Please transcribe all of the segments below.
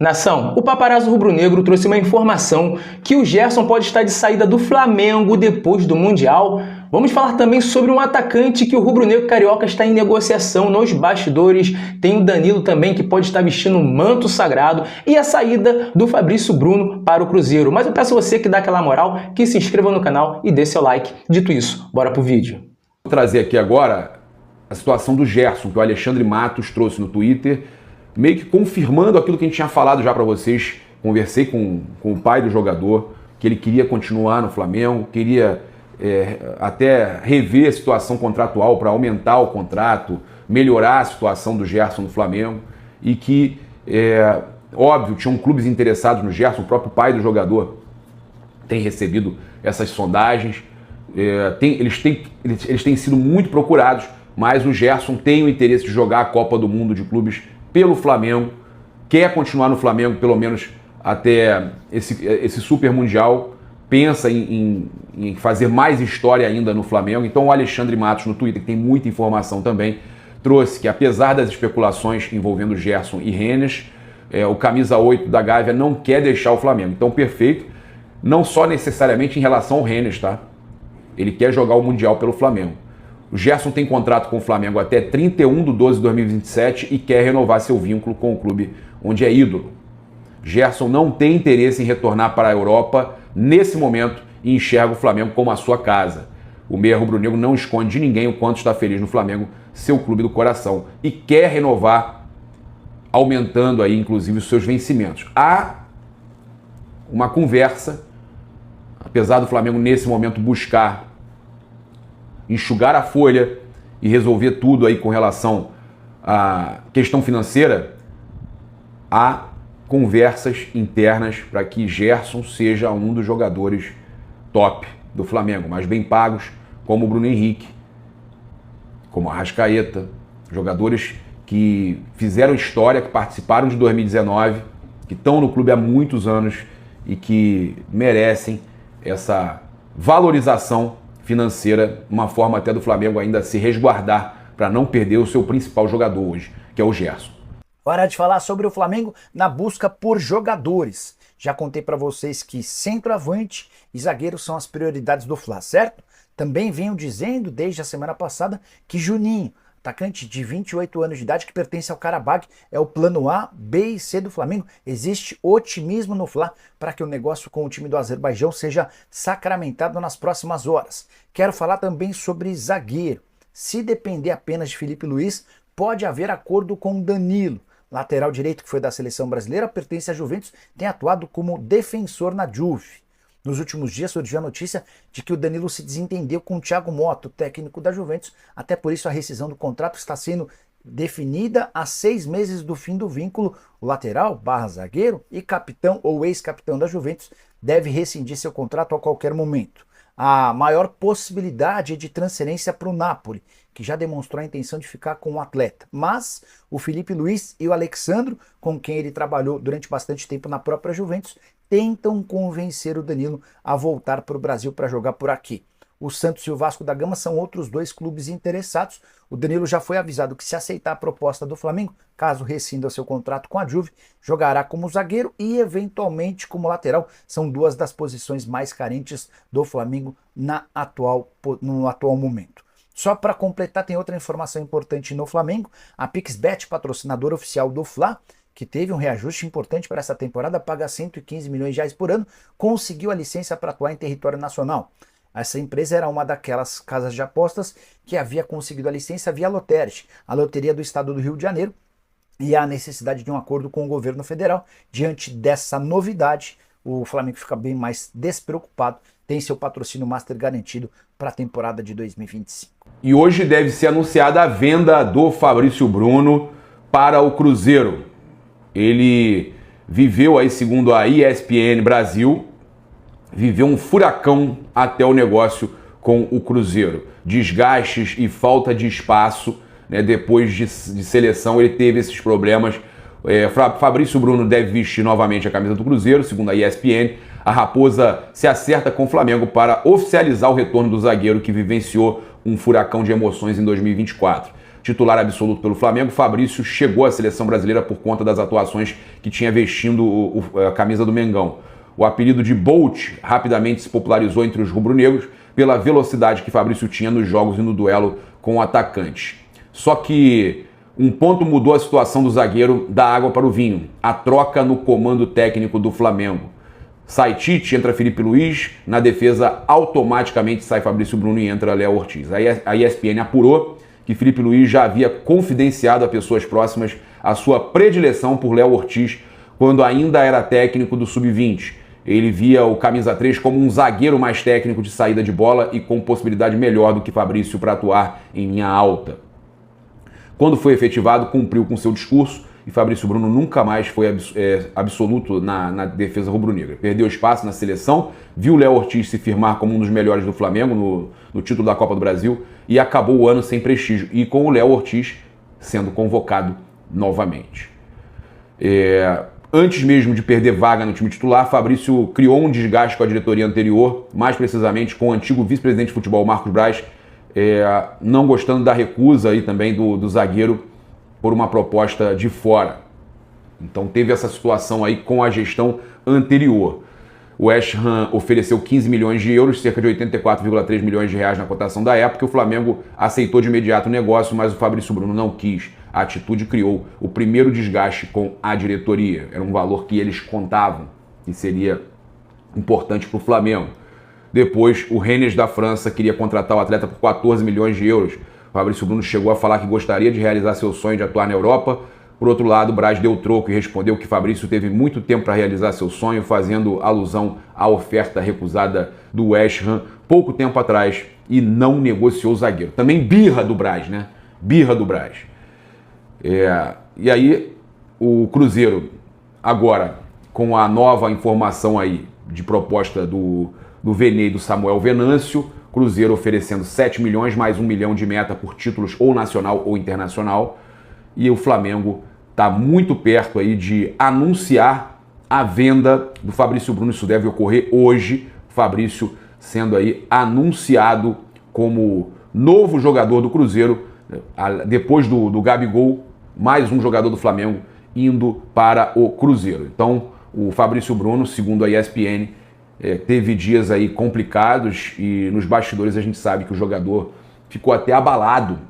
Nação, o paparazzo rubro-negro trouxe uma informação que o Gerson pode estar de saída do Flamengo depois do Mundial. Vamos falar também sobre um atacante que o rubro-negro carioca está em negociação nos bastidores. Tem o Danilo também, que pode estar vestindo um manto sagrado, e a saída do Fabrício Bruno para o Cruzeiro. Mas eu peço a você que dá aquela moral, que se inscreva no canal e dê seu like. Dito isso, bora pro vídeo. Vou trazer aqui agora a situação do Gerson, que o Alexandre Matos trouxe no Twitter, meio que confirmando aquilo que a gente tinha falado já para vocês. Conversei com o pai do jogador, que ele queria continuar no Flamengo, queria até rever a situação contratual para aumentar o contrato, melhorar a situação do Gerson no Flamengo, e que, óbvio, tinham clubes interessados no Gerson. O próprio pai do jogador tem recebido essas sondagens, eles têm sido muito procurados, mas o Gerson tem o interesse de jogar a Copa do Mundo de Clubes pelo Flamengo, quer continuar no Flamengo pelo menos até esse Super Mundial, pensa em fazer mais história ainda no Flamengo. Então o Alexandre Matos no Twitter, que tem muita informação também, trouxe que, apesar das especulações envolvendo Gerson e Rennes, o camisa 8 da Gávea não quer deixar o Flamengo. Então perfeito, não só necessariamente em relação ao Rennes, tá? Ele quer jogar o Mundial pelo Flamengo. O Gerson tem contrato com o Flamengo até 31/12/2027 e quer renovar seu vínculo com o clube onde é ídolo. Gerson não tem interesse em retornar para a Europa nesse momento e enxerga o Flamengo como a sua casa. O meia rubro-negro não esconde de ninguém o quanto está feliz no Flamengo, seu clube do coração, e quer renovar, aumentando aí inclusive os seus vencimentos. Há uma conversa, apesar do Flamengo nesse momento buscar enxugar a folha e resolver tudo aí com relação à questão financeira, há conversas internas para que Gerson seja um dos jogadores top do Flamengo, mais bem pagos, como o Bruno Henrique, como a Arrascaeta, jogadores que fizeram história, que participaram de 2019, que estão no clube há muitos anos e que merecem essa valorização financeira, uma forma até do Flamengo ainda se resguardar para não perder o seu principal jogador hoje, que é o Gerson. Hora de falar sobre o Flamengo na busca por jogadores. Já contei para vocês que centroavante e zagueiro são as prioridades do Fla, certo? Também venho dizendo desde a semana passada que Juninho, atacante de 28 anos de idade que pertence ao Karabag, é o plano A, B e C do Flamengo. Existe otimismo no Fla para que o negócio com o time do Azerbaijão seja sacramentado nas próximas horas. Quero falar também sobre zagueiro. Se depender apenas de Felipe Luiz, pode haver acordo com Danilo. Lateral direito, que foi da seleção brasileira, pertence à Juventus, tem atuado como defensor na Juve. Nos últimos dias surgiu a notícia de que o Danilo se desentendeu com o Thiago Motta, técnico da Juventus, até por isso a rescisão do contrato está sendo definida a 6 meses do fim do vínculo. O lateral, zagueiro e capitão ou ex-capitão da Juventus deve rescindir seu contrato a qualquer momento. A maior possibilidade é de transferência para o Napoli, que já demonstrou a intenção de ficar com o atleta. Mas o Felipe Luiz e o Alexandro, com quem ele trabalhou durante bastante tempo na própria Juventus, tentam convencer o Danilo a voltar para o Brasil para jogar por aqui. O Santos e o Vasco da Gama são outros dois clubes interessados. O Danilo já foi avisado que, se aceitar a proposta do Flamengo, caso rescinda seu contrato com a Juve, jogará como zagueiro e eventualmente como lateral. São duas das posições mais carentes do Flamengo no atual momento. Só para completar, tem outra informação importante no Flamengo. A PixBet, patrocinadora oficial do Fla, que teve um reajuste importante para essa temporada, paga 115 milhões de reais por ano, conseguiu a licença para atuar em território nacional. Essa empresa era uma daquelas casas de apostas que havia conseguido a licença via Lotérica, a loteria do estado do Rio de Janeiro, e há necessidade de um acordo com o governo federal. Diante dessa novidade, o Flamengo fica bem mais despreocupado, tem seu patrocínio master garantido para a temporada de 2025. E hoje deve ser anunciada a venda do Fabrício Bruno para o Cruzeiro. Ele viveu aí, segundo a ESPN Brasil, viveu um furacão até o negócio com o Cruzeiro. Desgastes e falta de espaço, né? Depois de seleção ele teve esses problemas. Fabrício Bruno deve vestir novamente a camisa do Cruzeiro, segundo a ESPN. A Raposa se acerta com o Flamengo para oficializar o retorno do zagueiro que vivenciou um furacão de emoções em 2024. titular absoluto pelo Flamengo, Fabrício chegou à seleção brasileira por conta das atuações que tinha vestindo a camisa do Mengão. O apelido de Bolt rapidamente se popularizou entre os rubro-negros pela velocidade que Fabrício tinha nos jogos e no duelo com o atacante. Só que um ponto mudou a situação do zagueiro da água para o vinho: a troca no comando técnico do Flamengo. Sai Tite, entra Felipe Luiz, na defesa automaticamente sai Fabrício Bruno e entra Léo Ortiz. A ESPN apurou que Felipe Luiz já havia confidenciado a pessoas próximas a sua predileção por Léo Ortiz quando ainda era técnico do Sub-20. Ele via o camisa 3 como um zagueiro mais técnico de saída de bola e com possibilidade melhor do que Fabrício para atuar em linha alta. Quando foi efetivado, cumpriu com seu discurso e Fabrício Bruno nunca mais foi absoluto na defesa rubro-negra. Perdeu espaço na seleção, viu Léo Ortiz se firmar como um dos melhores do Flamengo no título da Copa do Brasil e acabou o ano sem prestígio, e com o Léo Ortiz sendo convocado novamente. Antes mesmo de perder vaga no time titular, Fabrício criou um desgaste com a diretoria anterior, mais precisamente com o antigo vice-presidente de futebol, Marcos Braz, não gostando da recusa aí também do zagueiro por uma proposta de fora. Então teve essa situação aí com a gestão anterior. O West Ham ofereceu 15 milhões de euros, cerca de 84,3 milhões de reais na cotação da época. O Flamengo aceitou de imediato o negócio, mas o Fabrício Bruno não quis. A atitude criou o primeiro desgaste com a diretoria. Era um valor que eles contavam que seria importante para o Flamengo. Depois, o Rennes da França queria contratar o atleta por 14 milhões de euros. O Fabrício Bruno chegou a falar que gostaria de realizar seu sonho de atuar na Europa. Por outro lado, o Braz deu troco e respondeu que Fabrício teve muito tempo para realizar seu sonho, fazendo alusão à oferta recusada do West Ham pouco tempo atrás, e não negociou o zagueiro. Também birra do Braz, né? Birra do Braz. E aí, o Cruzeiro, agora, com a nova informação aí de proposta do Vene e do Samuel Venâncio, Cruzeiro oferecendo 7 milhões mais 1 milhão de meta por títulos ou nacional ou internacional, e o Flamengo está muito perto aí de anunciar a venda do Fabrício Bruno. Isso deve ocorrer hoje, Fabrício sendo aí anunciado como novo jogador do Cruzeiro, depois do Gabigol, mais um jogador do Flamengo indo para o Cruzeiro. Então, o Fabrício Bruno, segundo a ESPN, teve dias aí complicados, e nos bastidores a gente sabe que o jogador ficou até abalado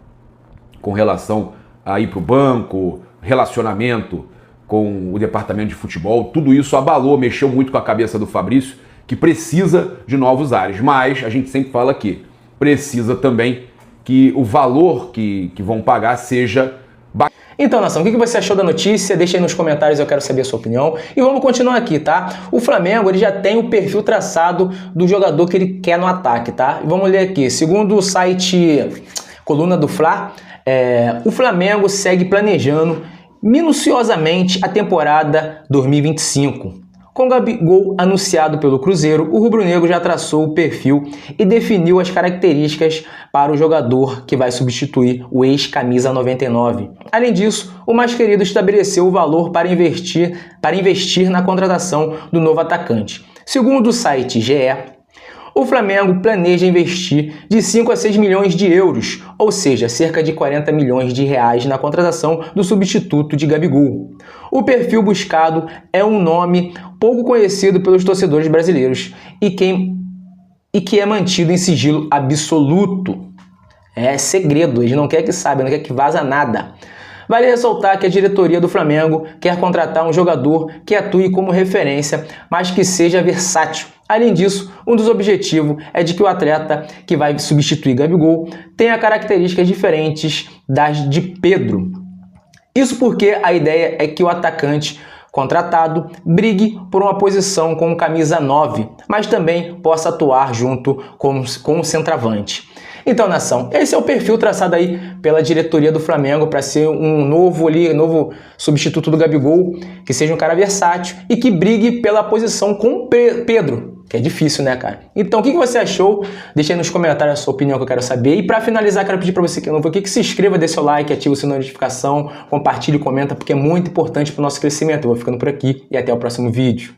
com relação a ir para o banco, relacionamento com o departamento de futebol. Tudo isso abalou, mexeu muito com a cabeça do Fabrício, que precisa de novos ares. Mas a gente sempre fala que precisa também que o valor que vão pagar seja bacana. Então, nação, o que você achou da notícia? Deixa aí nos comentários, eu quero saber a sua opinião. E vamos continuar aqui, tá? O Flamengo, ele já tem o perfil traçado do jogador que ele quer no ataque, tá? E vamos ler aqui. Segundo o site Coluna do Fla, o Flamengo segue planejando minuciosamente a temporada 2025. Com o Gabigol anunciado pelo Cruzeiro, o rubro-negro já traçou o perfil e definiu as características para o jogador que vai substituir o ex-camisa 99. Além disso, o mais querido estabeleceu o valor para investir na contratação do novo atacante. Segundo o site GE, o Flamengo planeja investir de 5 a 6 milhões de euros, ou seja, cerca de 40 milhões de reais na contratação do substituto de Gabigol. O perfil buscado é um nome pouco conhecido pelos torcedores brasileiros e que é mantido em sigilo absoluto. É segredo, eles não querem que saiba, não querem que vaza nada. Vale ressaltar que a diretoria do Flamengo quer contratar um jogador que atue como referência, mas que seja versátil. Além disso, um dos objetivos é de que o atleta que vai substituir Gabigol tenha características diferentes das de Pedro. Isso porque a ideia é que o atacante contratado brigue por uma posição com camisa 9, mas também possa atuar junto com o centroavante. Então, nação, esse é o perfil traçado aí pela diretoria do Flamengo para ser um novo substituto do Gabigol, que seja um cara versátil e que brigue pela posição com Pedro, que é difícil, né, cara? Então, o que você achou? Deixa aí nos comentários a sua opinião, que eu quero saber. E para finalizar, quero pedir para você que é novo aqui que se inscreva, dê seu like, ative o sininho de notificação, compartilhe e comenta, porque é muito importante para o nosso crescimento. Eu vou ficando por aqui e até o próximo vídeo.